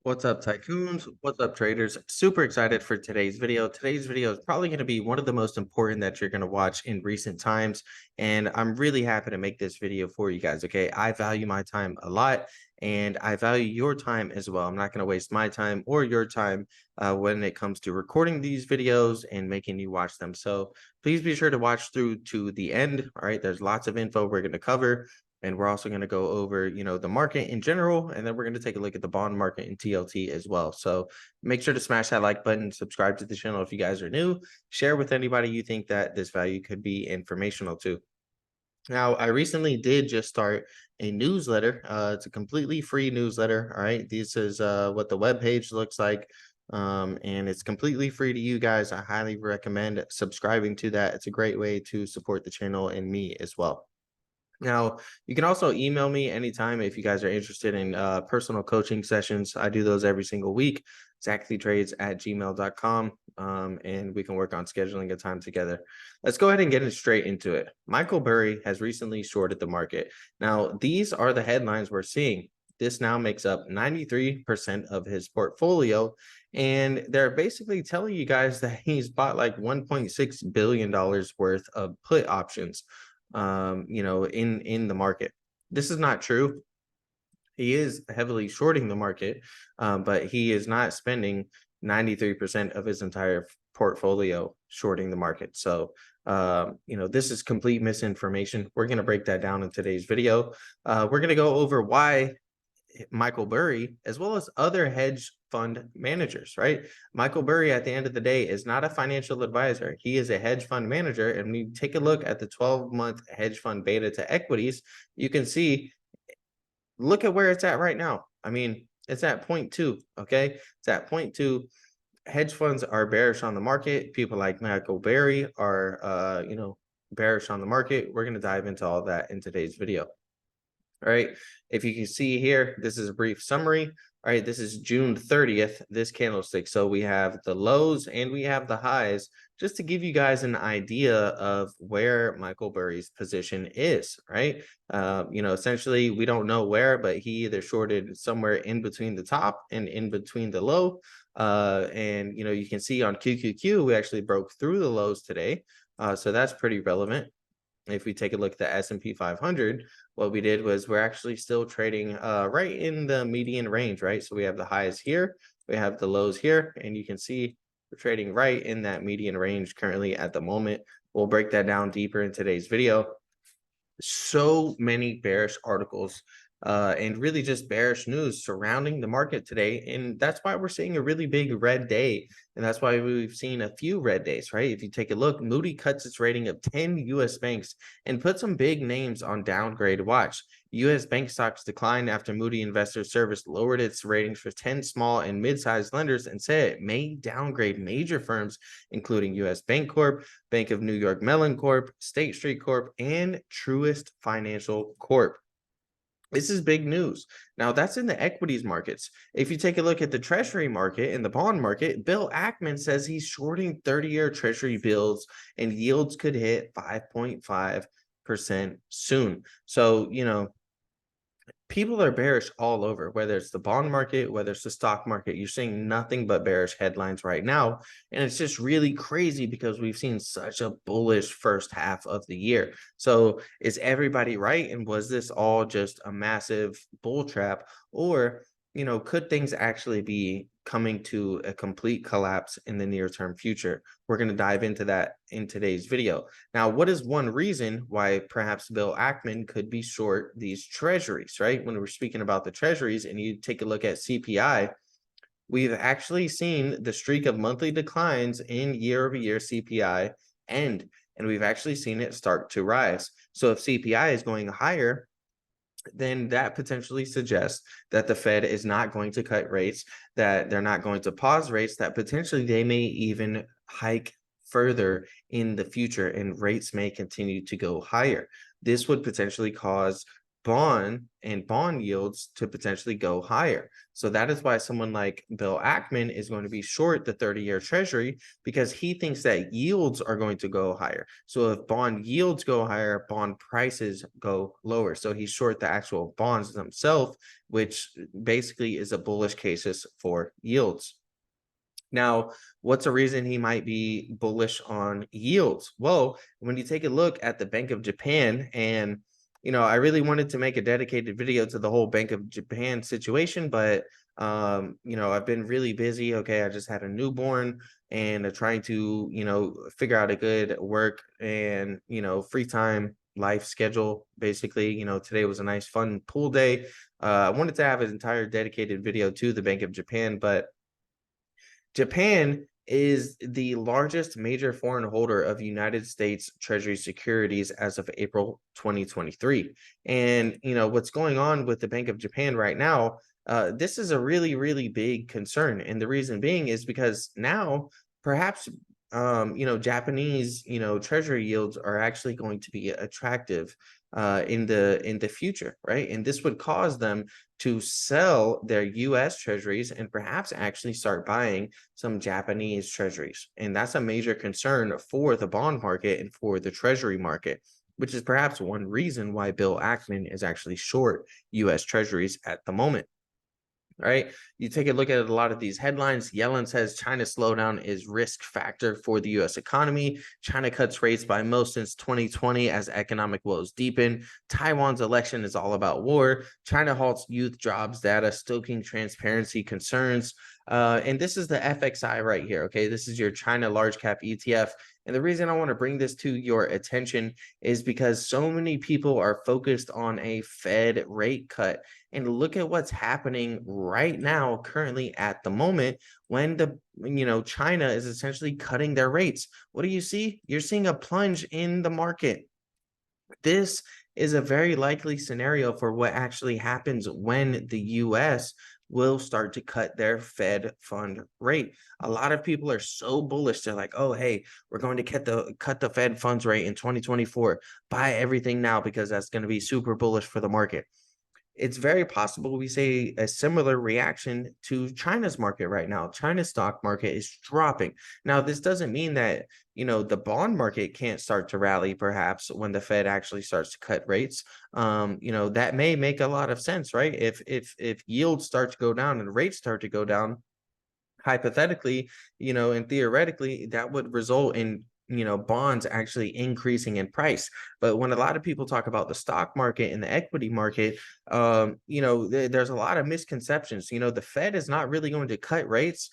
What's up, tycoons? What's up, traders? Super excited for today's video. Today's video is probably going to be one of the most important that you're going to watch in recent times. And I'm really happy to make this video for you guys. Okay. I value my time a lot and I value your time as well. I'm not going to waste my time or your time when it comes to recording these videos and making you watch them. So please be sure to watch through to the end. All right. There's lots of info we're going to cover. And we're also going to go over, the market in general, and then we're going to take a look at the bond market and TLT as well. So make sure to smash that like button, subscribe to the channel if you guys are new, share with anybody you think that this value could be informational to. Now, I recently did just start a newsletter. It's a completely free newsletter. All right. This is what the web page looks like. And it's completely free to you guys. I highly recommend subscribing to that. It's a great way to support the channel and me as well. Now, you can also email me anytime if you guys are interested in personal coaching sessions. I do those every single week, exactlytrades@gmail.com, and we can work on scheduling a time together. Let's go ahead and get straight into it. Michael Burry has recently shorted the market. Now, these are the headlines we're seeing. This now makes up 93% of his portfolio, and they're basically telling you guys that he's bought like $1.6 billion worth of put options in the market. This is not true. He is heavily shorting the market, but he is not spending 93% of his entire portfolio shorting the market. So, this is complete misinformation. We're going to break that down in today's video. We're going to go over why Michael Burry, as well as other hedge fund managers, right? Michael Burry, at the end of the day, is not a financial advisor. He is a hedge fund manager. And when you take a look at the 12-month hedge fund beta to equities, you can see, look at where it's at right now. I mean, it's at 0.2, okay? It's at 0.2. Hedge funds are bearish on the market. People like Michael Burry are, bearish on the market. We're going to dive into all that in today's video. All right, if you can see here, this is a brief summary. All right, this is June 30th, this candlestick. So we have the lows and we have the highs, just to give you guys an idea of where Michael Burry's position is, right? Essentially, we don't know where, but he either shorted somewhere in between the top and in between the low. You can see on QQQ, we actually broke through the lows today. So that's pretty relevant. If we take a look at the S&P 500, what we did was we're actually still trading right in the median range, right? So we have the highs here, we have the lows here, and you can see we're trading right in that median range currently at the moment. We'll break that down deeper in today's video. So many bearish articles and really just bearish news surrounding the market today. And that's why we're seeing a really big red day. And that's why we've seen a few red days, right? If you take a look, Moody cuts its rating of 10 US banks and put some big names on downgrade watch. US bank stocks declined after Moody Investor Service lowered its ratings for 10 small and mid-sized lenders and said it may downgrade major firms, including US Bank Corp, Bank of New York Mellon Corp, State Street Corp, and Truist Financial Corp. This is big news. Now, that's in the equities markets. If you take a look at the treasury market and the bond market, Bill Ackman says he's shorting 30-year treasury bills and yields could hit 5.5% soon. So, people are bearish all over, whether it's the bond market, whether it's the stock market. You're seeing nothing but bearish headlines right now. And it's just really crazy because we've seen such a bullish first half of the year. So is everybody right? And was this all just a massive bull trap? Or, could things actually be coming to a complete collapse in the near term future? We're going to dive into that in today's video. Now, what is one reason why perhaps Bill Ackman could be short these treasuries, right? When we're speaking about the treasuries and you take a look at CPI, we've actually seen the streak of monthly declines in year-over-year CPI end, and we've actually seen it start to rise. So if CPI is going higher, then that potentially suggests that the Fed is not going to cut rates, that they're not going to pause rates, that potentially they may even hike further in the future and rates may continue to go higher. This would potentially cause bond yields to potentially go higher. So that is why someone like Bill Ackman is going to be short the 30-year treasury, because he thinks that yields are going to go higher. So if bond yields go higher, bond prices go lower. So he's short the actual bonds themselves, which basically is a bullish case for yields. Now, what's a reason he might be bullish on yields? Well, when you take a look at the Bank of Japan, and I really wanted to make a dedicated video to the whole Bank of Japan situation, but I've been really busy. Okay, I just had a newborn and trying to, figure out a good work and, free time life schedule. Basically, today was a nice fun pool day. I wanted to have an entire dedicated video to the Bank of Japan, but Japan is the largest major foreign holder of United States Treasury securities as of April 2023. And, what's going on with the Bank of Japan right now, this is a really, really big concern. And the reason being is because now perhaps, Japanese, treasury yields are actually going to be attractive in the future, right? And this would cause them to sell their US treasuries and perhaps actually start buying some Japanese treasuries. And that's a major concern for the bond market and for the treasury market, which is perhaps one reason why Bill Ackman is actually short US treasuries at the moment. Right. You take a look at a lot of these headlines. Yellen says China's slowdown is risk factor for the U.S. economy. China cuts rates by most since 2020 as economic woes deepen. Taiwan's election is all about war. China halts youth jobs data, stoking transparency concerns. And this is the FXI right here. Okay, this is your China large cap ETF. And the reason I want to bring this to your attention is because so many people are focused on a Fed rate cut. And look at what's happening right now, currently at the moment, when China is essentially cutting their rates. What do you see? You're seeing a plunge in the market. This is a very likely scenario for what actually happens when the US will start to cut their Fed fund rate. A lot of people are so bullish. They're like, oh, hey, we're going to cut the Fed funds rate in 2024. Buy everything now because that's going to be super bullish for the market. It's very possible we see a similar reaction to China's market right now. China's stock market is dropping. Now, this doesn't mean that, the bond market can't start to rally perhaps when the Fed actually starts to cut rates. That may make a lot of sense, right? If yields start to go down and rates start to go down, hypothetically, and theoretically, that would result in bonds actually increasing in price. But when a lot of people talk about the stock market and the equity market, there's a lot of misconceptions. The Fed is not really going to cut rates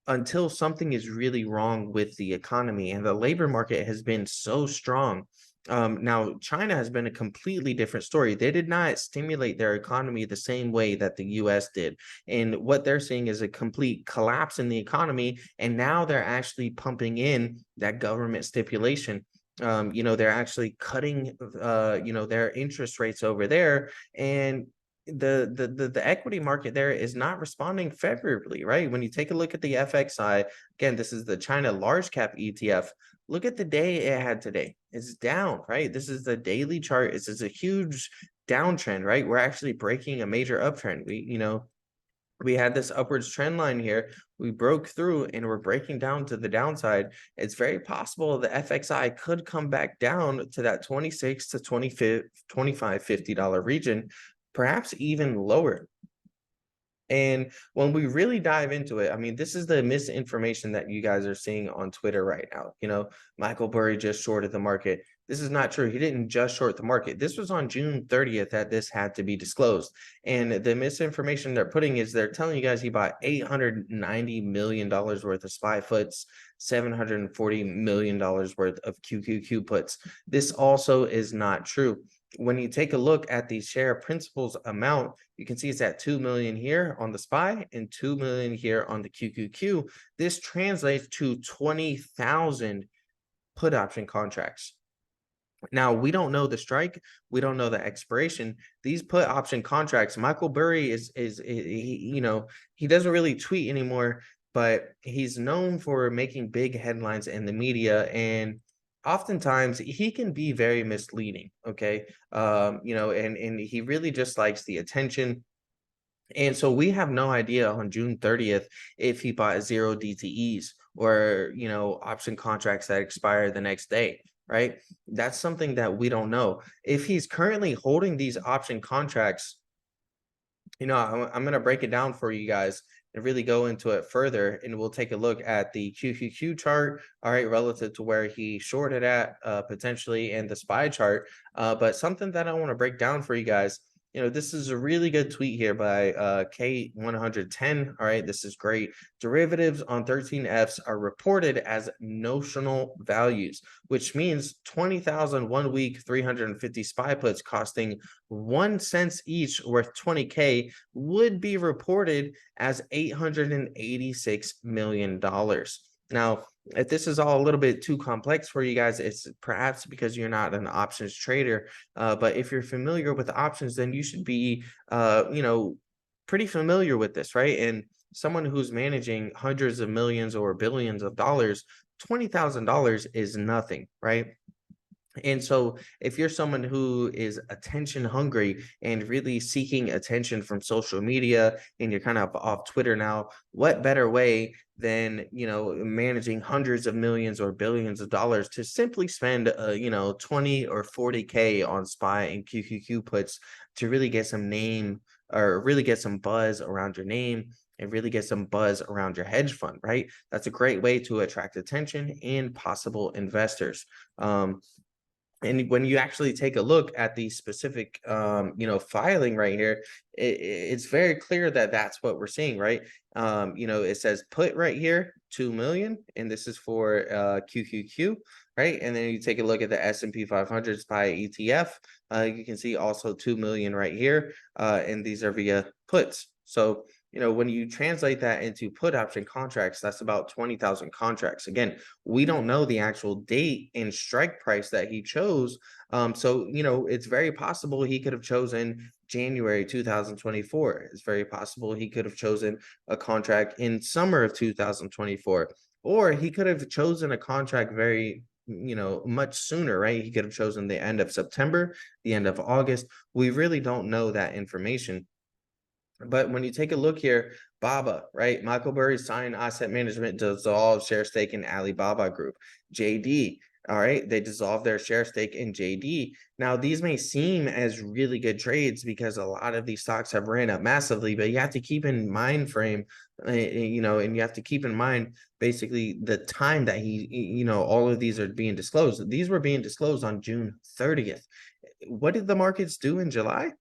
until something is really wrong with the economy, and the labor market has been so strong. Now, China has been a completely different story. They did not stimulate their economy the same way that the US did. And what they're seeing is a complete collapse in the economy. And now they're actually pumping in that government stipulation. They're actually cutting, their interest rates over there. And the equity market there is not responding favorably, right? When you take a look at the FXI, again, this is the China large cap ETF. Look at the day it had today. It's down, right? This is the daily chart. This is a huge downtrend, right? We're actually breaking a major uptrend. We had this upwards trend line here. We broke through and we're breaking down to the downside. It's very possible the FXI could come back down to that 26 to 25, $50 region, perhaps even lower. And when we really dive into it, I mean, this is the misinformation that you guys are seeing on Twitter right now. Michael Burry just shorted the market. This is not true. He didn't just short the market. This was on June 30th that this had to be disclosed. And the misinformation they're putting is they're telling you guys he bought $890 million worth of SPY puts, $740 million worth of QQQ puts. This also is not true. When you take a look at the share principles amount, you can see it's at 2 million here on the SPY and 2 million here on the QQQ. This translates to 20,000 put option contracts. Now, we don't know the strike. We don't know the expiration. These put option contracts, Michael Burry he doesn't really tweet anymore, but he's known for making big headlines in the media. And oftentimes he can be very misleading. Okay. And he really just likes the attention. And so we have no idea on June 30th if he bought 0 DTEs or, option contracts that expire the next day, right? That's something that we don't know. If he's currently holding these option contracts, I'm going to break it down for you guys and really go into it further. And we'll take a look at the QQQ chart, all right, relative to where he shorted at potentially, and the SPY chart. But something that I want to break down for you guys, this is a really good tweet here by K110. All right, this is great. Derivatives on 13Fs are reported as notional values, which means 20,000 1 week, 350 SPY puts costing 1 cent each, worth 20K, would be reported as $886 million. Now, if this is all a little bit too complex for you guys, it's perhaps because you're not an options trader. But if you're familiar with the options, then you should be, pretty familiar with this, right? And someone who's managing hundreds of millions or billions of dollars, $20,000 is nothing, right? And so if you're someone who is attention hungry and really seeking attention from social media, and you're kind of off Twitter now, what better way than, managing hundreds of millions or billions of dollars to simply spend, 20 or 40K on SPY and QQQ puts to really get some name, or really get some buzz around your name, and really get some buzz around your hedge fund, right? That's a great way to attract attention and possible investors. And when you actually take a look at the specific, filing right here, it's very clear that that's what we're seeing, right? It says put right here, 2 million, and this is for QQQ, right? And then you take a look at the S&P 500 SPY ETF. You can see also 2 million right here, and these are via puts. So, when you translate that into put option contracts, that's about 20,000 contracts. Again, we don't know the actual date and strike price that he chose. So, it's very possible he could have chosen January 2024. It's very possible he could have chosen a contract in summer of 2024, or he could have chosen a contract very, much sooner, right? He could have chosen the end of September, the end of August. We really don't know that information. But when you take a look here, Baba, right? Michael Burry signed asset management dissolved share stake in Alibaba Group. JD, all right, they dissolved their share stake in JD. Now, these may seem as really good trades because a lot of these stocks have ran up massively, but you have to keep in mind frame, and you have to keep in mind basically the time that all of these are being disclosed. These were being disclosed on June 30th. What did the markets do in July?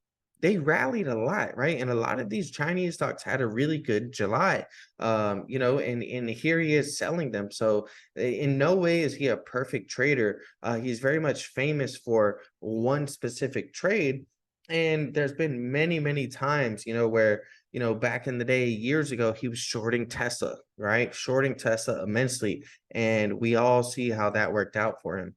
They rallied a lot, right? And a lot of these Chinese stocks had a really good July, and here he is selling them. So in no way is he a perfect trader. He's very much famous for one specific trade. And there's been many, many times, where, back in the day, years ago, he was shorting Tesla, right? Shorting Tesla immensely. And we all see how that worked out for him.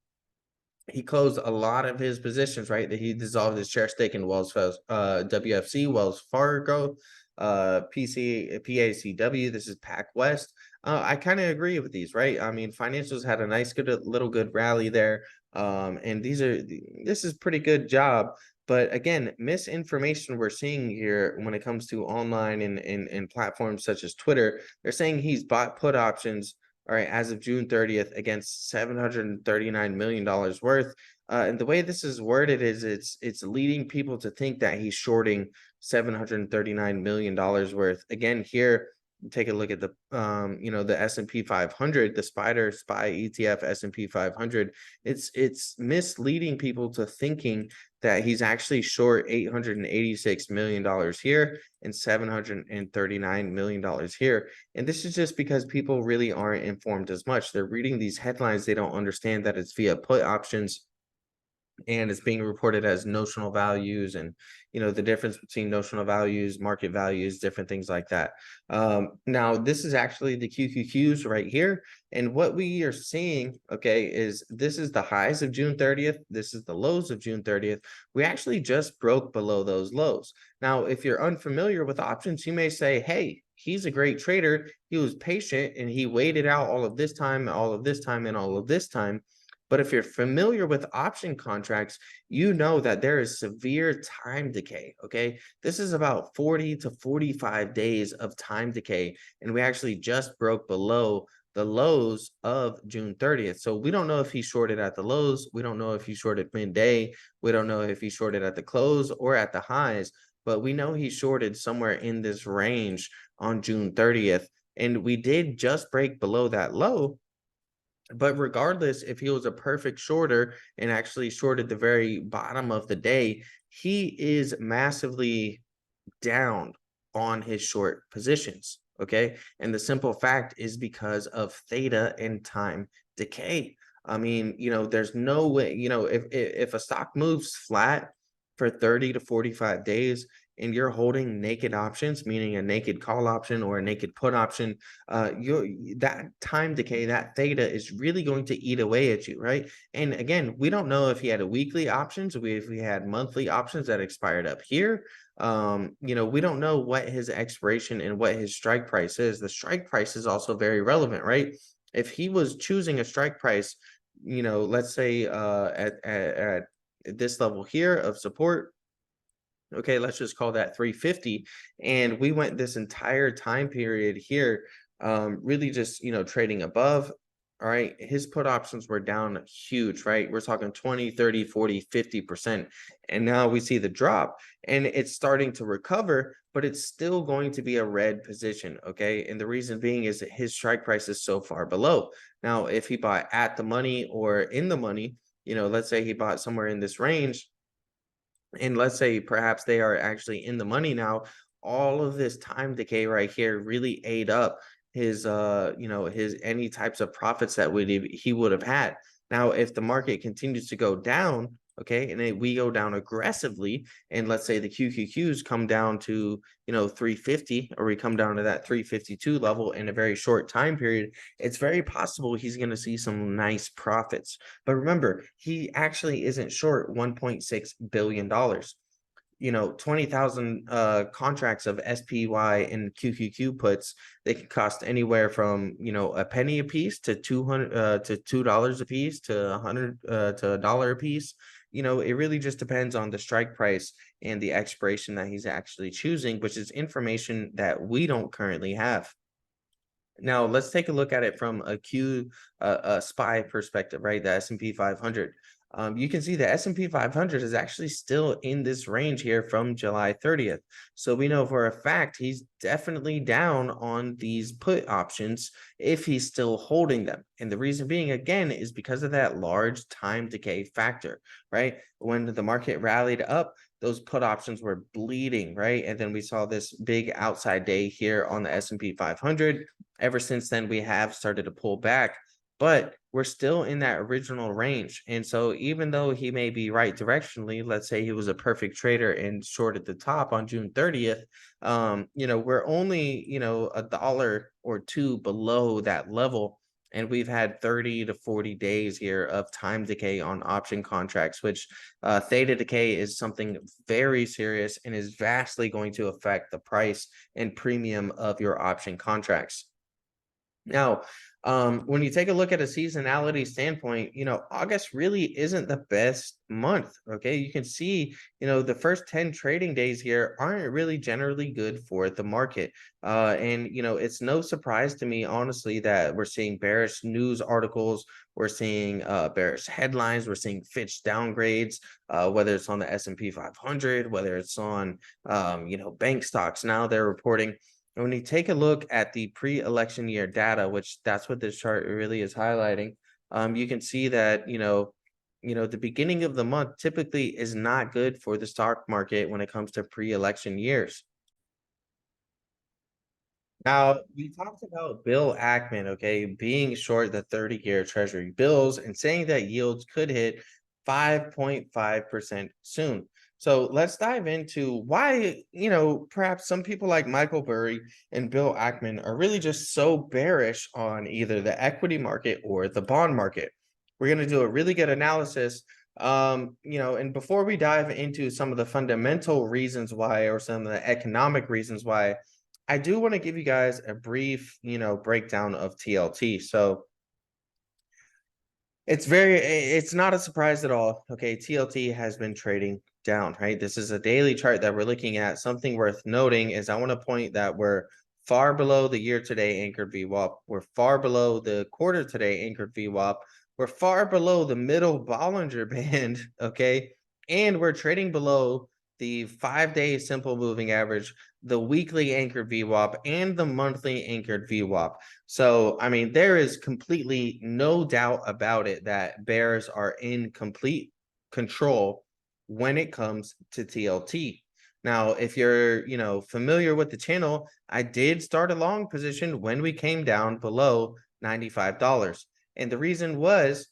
He closed a lot of his positions, right? That he dissolved his share stake in WFC, Wells Fargo, PACW. This is Pac West. I kind of agree with these, right? I mean, financials had a nice, good rally there, and this is pretty good job. But again, misinformation we're seeing here when it comes to online and platforms such as Twitter. They're saying he's bought put options, all right, as of June 30th, against $739 million worth. And the way this is worded is it's leading people to think that he's shorting $739 million worth. Again, here, take a look at the the S&P 500, the SPY ETF S&P 500. It's misleading people to thinking that he's actually short $886 million here and $739 million here. And this is just because people really aren't informed as much. They're reading these headlines. They don't understand that it's via put options, and it's being reported as notional values, and the difference between notional values, market values, different things like that. Now this is actually the QQQs right here, and what we are seeing, okay, is this is the highs of June 30th, this is the lows of June 30th. We actually just broke below those lows. Now, if you're unfamiliar with options, you may say, hey, he's a great trader, he was patient and he waited out all of this time, all of this time, and all of this time. But if you're familiar with option contracts, you know that there is severe time decay. Okay. This is about 40 to 45 days of time decay. And we actually just broke below the lows of June 30th. So we don't know if he shorted at the lows. We don't know if he shorted midday. We don't know if he shorted at the close or at the highs, but we know he shorted somewhere in this range on June 30th. And we did just break below that low. But regardless, if he was a perfect shorter and actually shorted the very bottom of the day, he is massively down on his short positions. Okay. And the simple fact is because of theta and time decay. I mean, there's no way, if a stock moves flat for 30 to 45 days and you're holding naked options, meaning a naked call option or a naked put option, that time decay, that theta is really going to eat away at you, right? And again, we don't know if he had a weekly options, if we had monthly options that expired up here. We don't know what his expiration and what his strike price is. The strike price is also very relevant, right? If he was choosing a strike price, let's say at this level here of support, okay, let's just call that 350, and we went this entire time period here, really just trading above. All right, his put options were down huge, right? We're talking 20, 30, 40, 50%. And now we see the drop and it's starting to recover, but it's still going to be a red position. Okay. And the reason being is that his strike price is so far below. Now, if he bought at the money or in the money, let's say he bought somewhere in this range, and let's say perhaps they are actually in the money now, all of this time decay right here really ate up his his any types of profits that he would have had. Now if the market continues to go down, okay, and then we go down aggressively, and let's say the QQQs come down to 350, or we come down to that 352 level in a very short time period, it's very possible he's going to see some nice profits. But remember, he actually isn't short $1.6 billion. 20,000 contracts of SPY and QQQ puts, they can cost anywhere from, a penny a piece to 200 to $2 a piece to 100 to $1 a piece. It really just depends on the strike price and the expiration that he's actually choosing, which is information that we don't currently have. Now, let's take a look at it from a SPY perspective, right? The S&P 500. You can see the S&P 500 is actually still in this range here from July 30th. So we know for a fact he's definitely down on these put options if he's still holding them. And the reason being, again, is because of that large time decay factor, right? When the market rallied up, those put options were bleeding, right? And then we saw this big outside day here on the S&P 500. Ever since then, we have started to pull back, but we're still in that original range. And so even though he may be right directionally, let's say he was a perfect trader and shorted the top on June 30th, we're only, a dollar or two below that level. And we've had 30 to 40 days here of time decay on option contracts, which theta decay is something very serious and is vastly going to affect the price and premium of your option contracts. Now, when you take a look at a seasonality standpoint, August really isn't the best month. Okay. You can see, the first 10 trading days here aren't really generally good for the market. And, it's no surprise to me, honestly, that we're seeing bearish news articles. We're seeing bearish headlines. We're seeing Fitch downgrades, whether it's on the S&P 500, whether it's on, bank stocks. Now they're reporting. And when you take a look at the pre-election year data, which that's what this chart really is highlighting, you can see that, the beginning of the month typically is not good for the stock market when it comes to pre-election years. Now, we talked about Bill Ackman, okay, being short the 30-year Treasury bills and saying that yields could hit 5.5% soon. So let's dive into why, perhaps some people like Michael Burry and Bill Ackman are really just so bearish on either the equity market or the bond market. We're going to do a really good analysis. And before we dive into some of the fundamental reasons why, or some of the economic reasons why, I do want to give you guys a brief, breakdown of TLT. So It's not a surprise at all. Okay, TLT has been trading down, right? This is a daily chart that we're looking at. Something worth noting is I want to point that we're far below the year today anchored VWAP. We're far below the quarter today anchored VWAP. We're far below the middle Bollinger Band, okay? And we're trading below the 5-day simple moving average, the weekly anchored VWAP, and the monthly anchored VWAP. So, I mean, there is completely no doubt about it that bears are in complete control when it comes to TLT. Now, if you're, familiar with the channel, I did start a long position when we came down below $95. And the reason was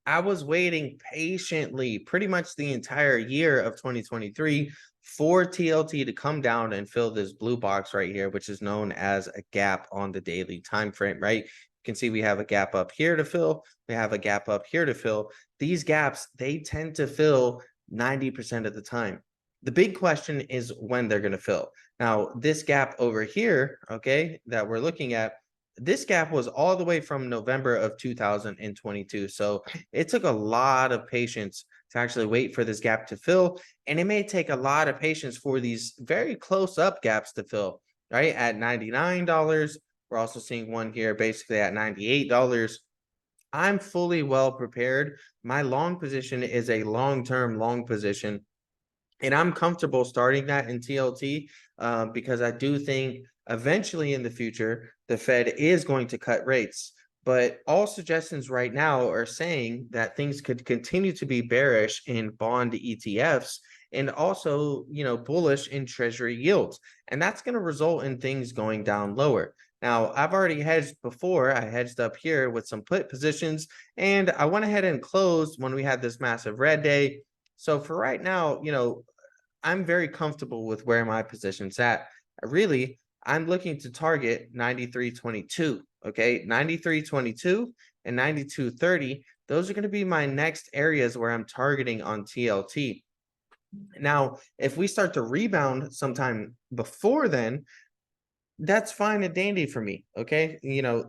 I was waiting patiently pretty much the entire year of 2023 for TLT to come down and fill this blue box right here, which is known as a gap on the daily time frame, right? You can see we have a gap up here to fill. We have a gap up here to fill. These gaps, they tend to fill 90% of the time. The big question is when they're going to fill. Now, this gap over here, okay, that we're looking at, this gap was all the way from November of 2022. So it took a lot of patience to actually wait for this gap to fill. And it may take a lot of patience for these very close up gaps to fill, right? At $99. We're also seeing one here basically at $98. I'm fully well prepared. My long position is a long-term long position. And I'm comfortable starting that in TLT because I do think eventually in the future, the Fed is going to cut rates. But all suggestions right now are saying that things could continue to be bearish in bond ETFs and also, bullish in treasury yields. And that's going to result in things going down lower. Now, I've already hedged before. I hedged up here with some put positions, and I went ahead and closed when we had this massive red day. So for right now, I'm very comfortable with where my position's at. Really, I'm looking to target 93.22. Okay, 93.22 and 92.30. Those are going to be my next areas where I'm targeting on TLT. Now, if we start to rebound sometime before then, that's fine and dandy for me. Okay,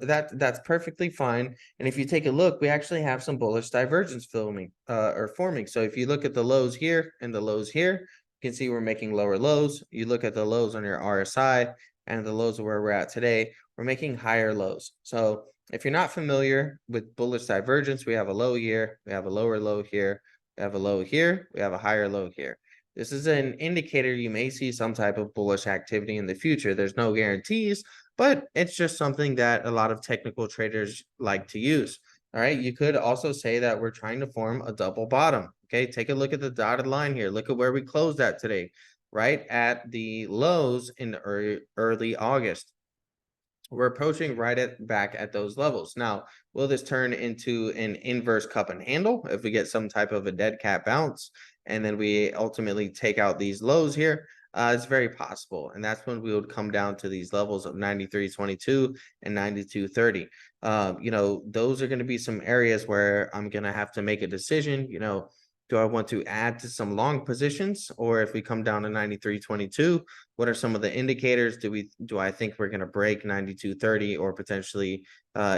that's perfectly fine. And if you take a look, we actually have some bullish divergence forming. So if you look at the lows here and the lows here, you can see we're making lower lows. You look at the lows on your RSI and the lows where we're at today, we're making higher lows. So if you're not familiar with bullish divergence, we have a low here, we have a lower low here, we have a low here, we have a higher low here. This is an indicator you may see some type of bullish activity in the future. There's no guarantees, but it's just something that a lot of technical traders like to use. All right. You could also say that we're trying to form a double bottom. Okay. Take a look at the dotted line here. Look at where we closed at today, right at the lows in early August. We're approaching back at those levels. Now, will this turn into an inverse cup and handle if we get some type of a dead cat bounce and then we ultimately take out these lows here? It's very possible. And that's when we would come down to these levels of 93.22 and 92.30. Those are going to be some areas where I'm going to have to make a decision. Do I want to add to some long positions, or if we come down to 93.22, what are some of the indicators? Do I think we're going to break 92.30 or potentially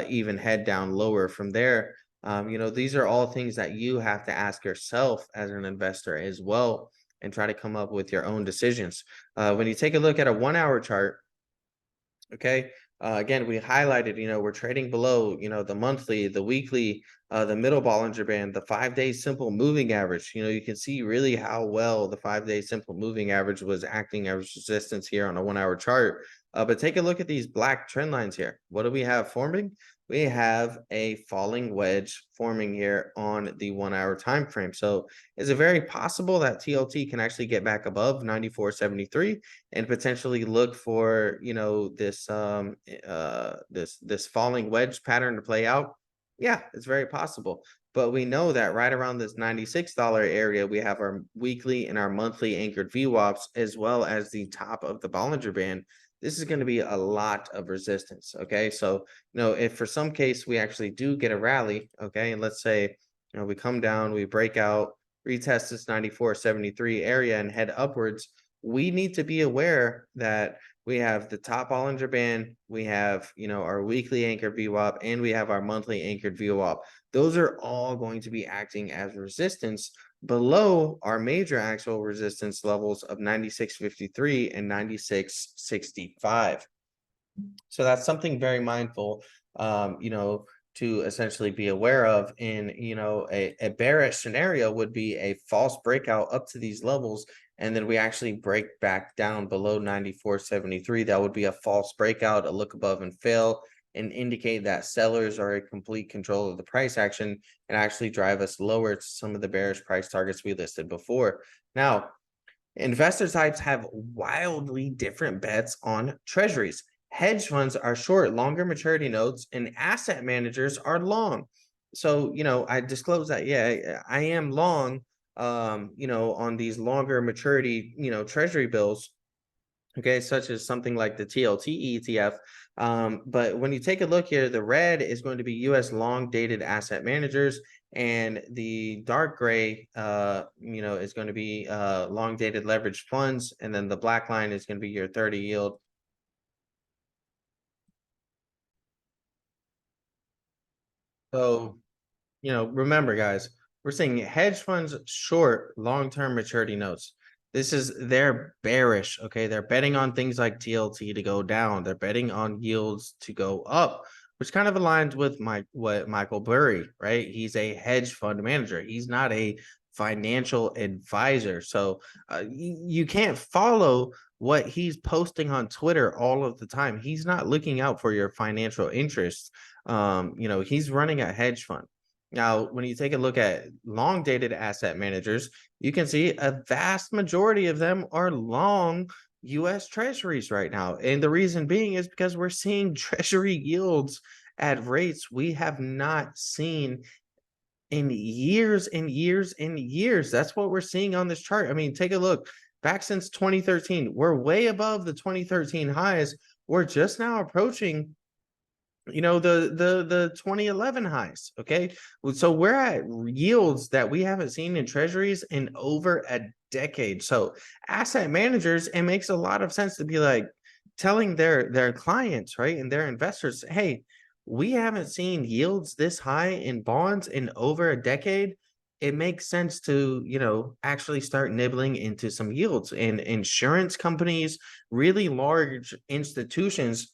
even head down lower from there? These are all things that you have to ask yourself as an investor as well and try to come up with your own decisions. When you take a look at a 1-hour chart, okay, again, we highlighted, we're trading below, the monthly, the weekly, the middle Bollinger Band, the 5-day simple moving average. You can see really how well the 5-day simple moving average was acting as resistance here on a 1-hour chart. But take a look at these black trend lines here. What do we have forming? We have a falling wedge forming here on the 1-hour time frame. So is it very possible that TLT can actually get back above 94.73 and potentially look for this this falling wedge pattern to play out? Yeah, it's very possible. But we know that right around this $96 area, we have our weekly and our monthly anchored VWAPs, as well as the top of the Bollinger Band. This is going to be a lot of resistance. Okay. So, if for some case we actually do get a rally, okay, and let's say, we come down, we break out, retest this 94.73 area and head upwards, we need to be aware that we have the top Bollinger Band, we have, our weekly anchored VWAP, and we have our monthly anchored VWAP. Those are all going to be acting as resistance below our major actual resistance levels of 96.53 and 96.65. So that's something very mindful, to essentially be aware of. In, a bearish scenario would be a false breakout up to these levels, and then we actually break back down below 94.73. That would be a false breakout, a look above and fail, and indicate that sellers are in complete control of the price action and actually drive us lower to some of the bearish price targets we listed before. Now, investor types have wildly different bets on treasuries. Hedge funds are short, longer maturity notes, and asset managers are long. So, I disclose that, yeah, I am long, on these longer maturity, treasury bills, okay, such as something like the TLT ETF. But when you take a look here, the red is going to be US long dated asset managers, and the dark gray, is going to be long dated leveraged funds, and then the black line is going to be your 30 yield. So, remember, guys, we're saying hedge funds short long-term maturity notes. They're bearish. Okay. They're betting on things like TLT to go down. They're betting on yields to go up, which kind of aligns with what Michael Burry, right? He's a hedge fund manager. He's not a financial advisor. So you can't follow what he's posting on Twitter all of the time. He's not looking out for your financial interests. He's running a hedge fund. Now, when you take a look at long dated asset managers, you can see a vast majority of them are long US treasuries right now. And the reason being is because we're seeing treasury yields at rates we have not seen in years and years and years. That's what we're seeing on this chart. I mean, take a look back since 2013. We're way above the 2013 highs. We're just now approaching the 2011 highs. Okay, so we're at yields that we haven't seen in treasuries in over a decade. So asset managers, it makes a lot of sense to be like telling their clients, right, and their investors, hey, we haven't seen yields this high in bonds in over a decade. It makes sense to, actually start nibbling into some yields. And insurance companies, really large institutions,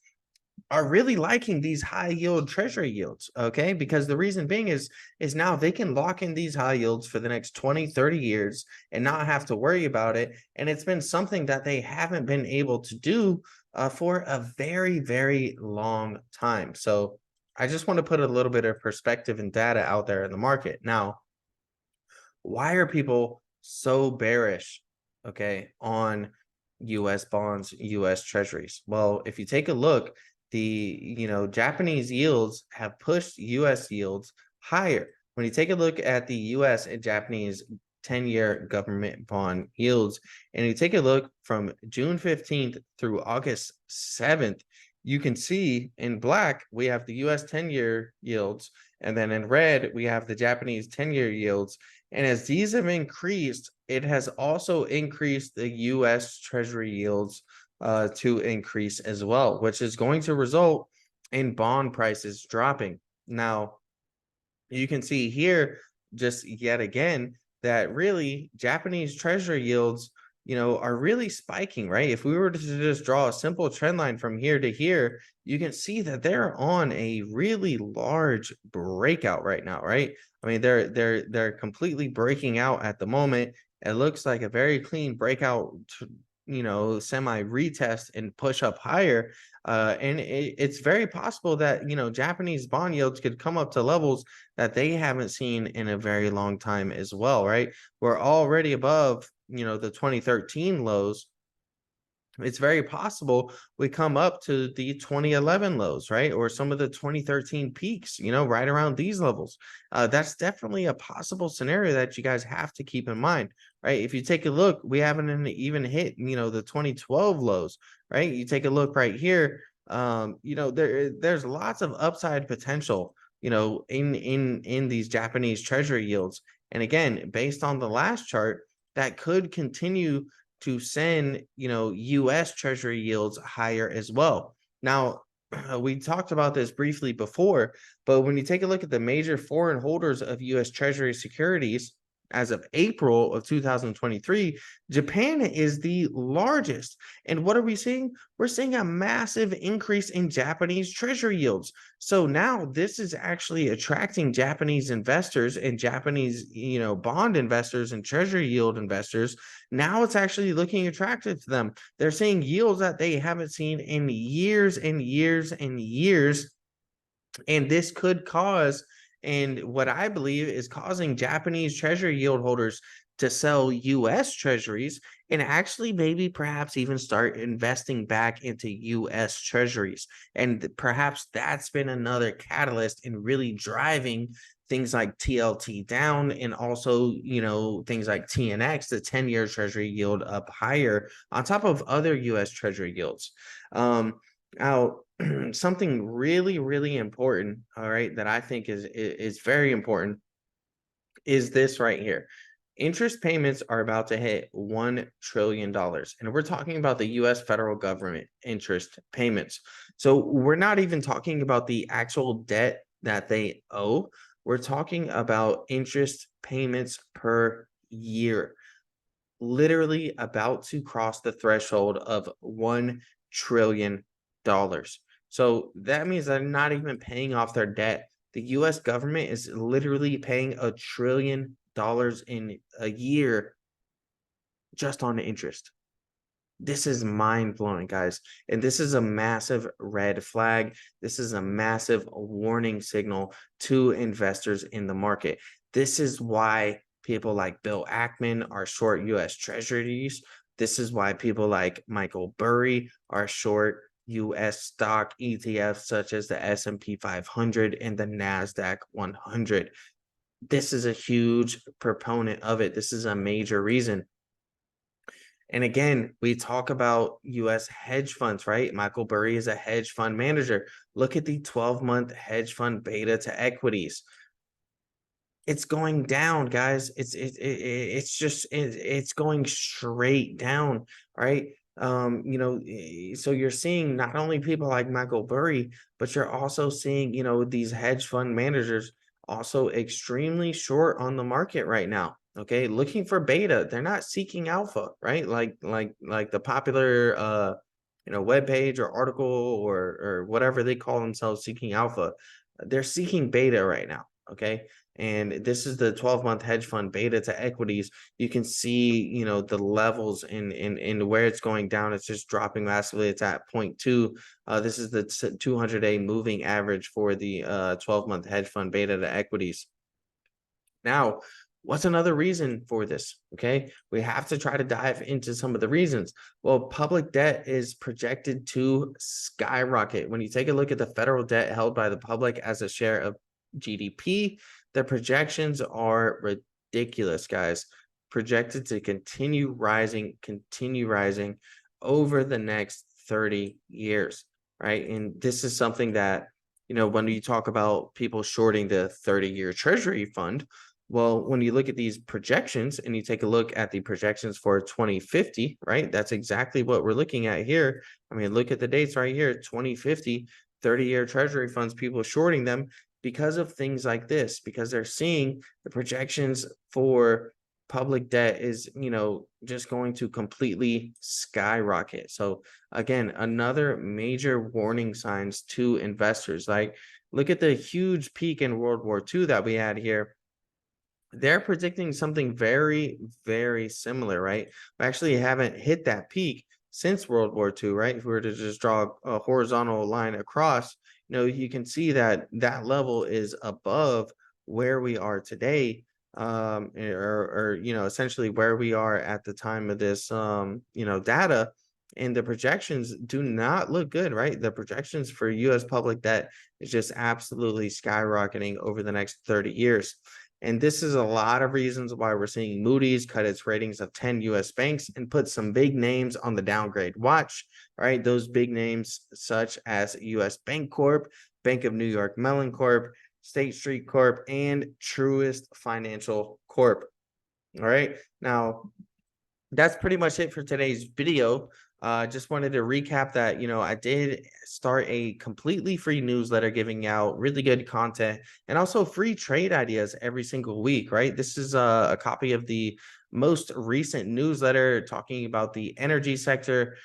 are really liking these high yield treasury yields. Okay, because the reason being is now they can lock in these high yields for the next 20-30 years and not have to worry about it. And it's been something that they haven't been able to do for a very, very long time. So I just want to put a little bit of perspective and data out there in the market. Now, why are people so bearish, okay, on US bonds, US treasuries? Well, if you take a look, the Japanese yields have pushed US yields higher. When you take a look at the US and Japanese 10-year government bond yields, and you take a look from June 15th through August 7th, you can see in black we have the US 10-year yields, and then in red we have the Japanese 10-year yields. And as these have increased, it has also increased the US Treasury yields to increase as well, which is going to result in bond prices dropping. Now, you can see here just yet again that really Japanese Treasury yields, are really spiking, right? If we were to just draw a simple trend line from here to here, you can see that they're on a really large breakout right now, right? I mean, they're completely breaking out at the moment. It looks like a very clean breakout, semi retest and push up higher. And it's very possible that, Japanese bond yields could come up to levels that they haven't seen in a very long time as well, right? We're already above, the 2013 lows. It's very possible we come up to the 2011 lows, right? Or some of the 2013 peaks, right around these levels. That's definitely a possible scenario that you guys have to keep in mind, right? If you take a look, we haven't even hit, the 2012 lows, right? You take a look right here, there's lots of upside potential, in these Japanese treasury yields. And again, based on the last chart, that could continue to send, US Treasury yields higher as well. Now, we talked about this briefly before, but when you take a look at the major foreign holders of US Treasury securities as of April of 2023, Japan is the largest. And what are we seeing? We're seeing a massive increase in Japanese Treasury yields. So now this is actually attracting Japanese investors and Japanese, bond investors and Treasury yield investors. Now it's actually looking attractive to them. They're seeing yields that they haven't seen in years and years and years. And this could cause, and what I believe is causing Japanese Treasury yield holders to sell US Treasuries and actually maybe perhaps even start investing back into US Treasuries. And perhaps that's been another catalyst in really driving things like TLT down, and also, things like TNX, the 10-year Treasury yield, up higher on top of other US Treasury yields. Now, something really, really important, all right, that I think is very important is this right here. Interest payments are about to hit $1 trillion. And we're talking about the US federal government interest payments. So we're not even talking about the actual debt that they owe. We're talking about interest payments per year, literally about to cross the threshold of $1 trillion. So that means they're not even paying off their debt. The US government is literally paying $1 trillion in a year just on interest. This is mind-blowing, guys. And this is a massive red flag. This is a massive warning signal to investors in the market. This is why people like Bill Ackman are short US Treasuries. This is why people like Michael Burry are short US stock ETFs such as the S&P 500 and the NASDAQ 100. This is a huge proponent of it. This is a major reason. And again, we talk about US hedge funds, right? Michael Burry is a hedge fund manager. Look at the 12-month hedge fund beta to equities. It's going down, guys. It's going straight down, right? So you're seeing not only people like Michael Burry, but you're also seeing, these hedge fund managers also extremely short on the market right now. Okay, looking for beta. They're not seeking alpha, right? Like the popular web page or article or whatever they call themselves, seeking alpha. They're seeking beta right now. Okay. And this is the 12-month hedge fund beta to equities. You can see, the levels in where it's going down. It's just dropping massively. It's at 0.2. This is the 200-day moving average for the 12-month hedge fund beta to equities. Now, what's another reason for this? Okay, we have to try to dive into some of the reasons. Well, public debt is projected to skyrocket. When you take a look at the federal debt held by the public as a share of GDP, the projections are ridiculous, guys. Projected to continue rising over the next 30 years, right? And this is something that, when you talk about people shorting the 30-year Treasury fund, well, when you look at these projections and you take a look at the projections for 2050, right? That's exactly what we're looking at here. I mean, look at the dates right here, 2050, 30-year Treasury funds, people shorting them because of things like this, because they're seeing the projections for public debt is, just going to completely skyrocket. So again, another major warning signs to investors. Like, look at the huge peak in World War II that we had here. They're predicting something very, very similar, right? We actually haven't hit that peak since World War II, right? If we were to just draw a horizontal line across, you can see that that level is above where we are today, or essentially where we are at the time of this, data. And the projections do not look good, right? The projections for U.S. public debt is just absolutely skyrocketing over the next 30 years. And this is a lot of reasons why we're seeing Moody's cut its ratings of 10 U.S. banks and put some big names on the downgrade watch, right? Those big names such as U.S. Bank Corp, Bank of New York Mellon Corp, State Street Corp, and Truist Financial Corp. All right. Now, that's pretty much it for today's video. Just wanted to recap that, I did start a completely free newsletter giving out really good content and also free trade ideas every single week, right? This is a copy of the most recent newsletter talking about the energy sector.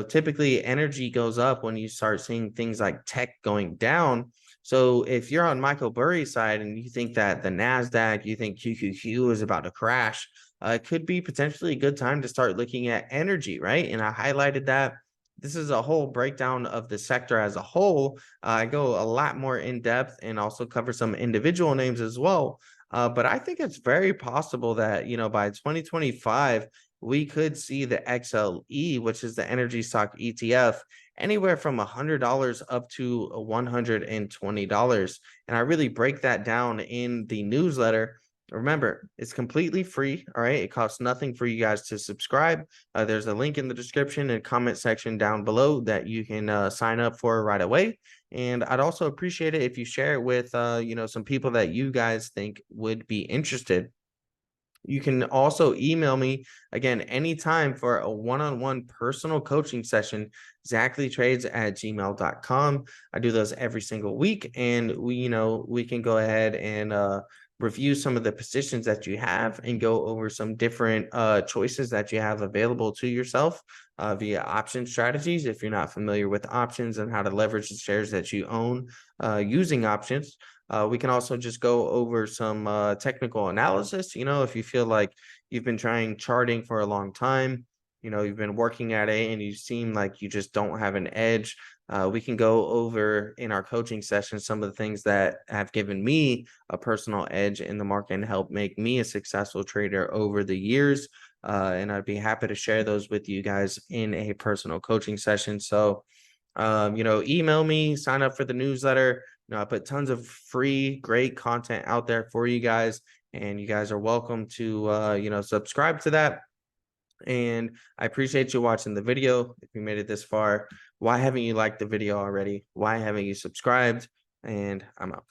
Typically energy goes up when you start seeing things like tech going down. So if you're on Michael Burry's side and you think that the NASDAQ, you think QQQ is about to crash, it could be potentially a good time to start looking at energy, right? And I highlighted that. This is a whole breakdown of the sector as a whole. I go a lot more in depth and also cover some individual names as well. But I think it's very possible that, by 2025, we could see the XLE, which is the energy stock ETF, anywhere from $100 up to $120. And I really break that down in the newsletter. Remember, it's completely free. All right. It costs nothing for you guys to subscribe. There's a link in the description and comment section down below that you can sign up for right away. And I'd also appreciate it if you share it with, some people that you guys think would be interested. You can also email me again anytime for a one-on-one personal coaching session, zachleytrades@gmail.com. I do those every single week, and we can go ahead and review some of the positions that you have and go over some different choices that you have available to yourself via option strategies. If you're not familiar with options and how to leverage the shares that you own using options. We can also just go over some technical analysis. If you feel like you've been trying charting for a long time, you've been working at it and you seem like you just don't have an edge, we can go over in our coaching session some of the things that have given me a personal edge in the market and help make me a successful trader over the years. And I'd be happy to share those with you guys in a personal coaching session. So, email me, sign up for the newsletter. I put tons of free, great content out there for you guys, and you guys are welcome to, subscribe to that. And I appreciate you watching the video. If you made it this far, why haven't you liked the video already? Why haven't you subscribed? And I'm out.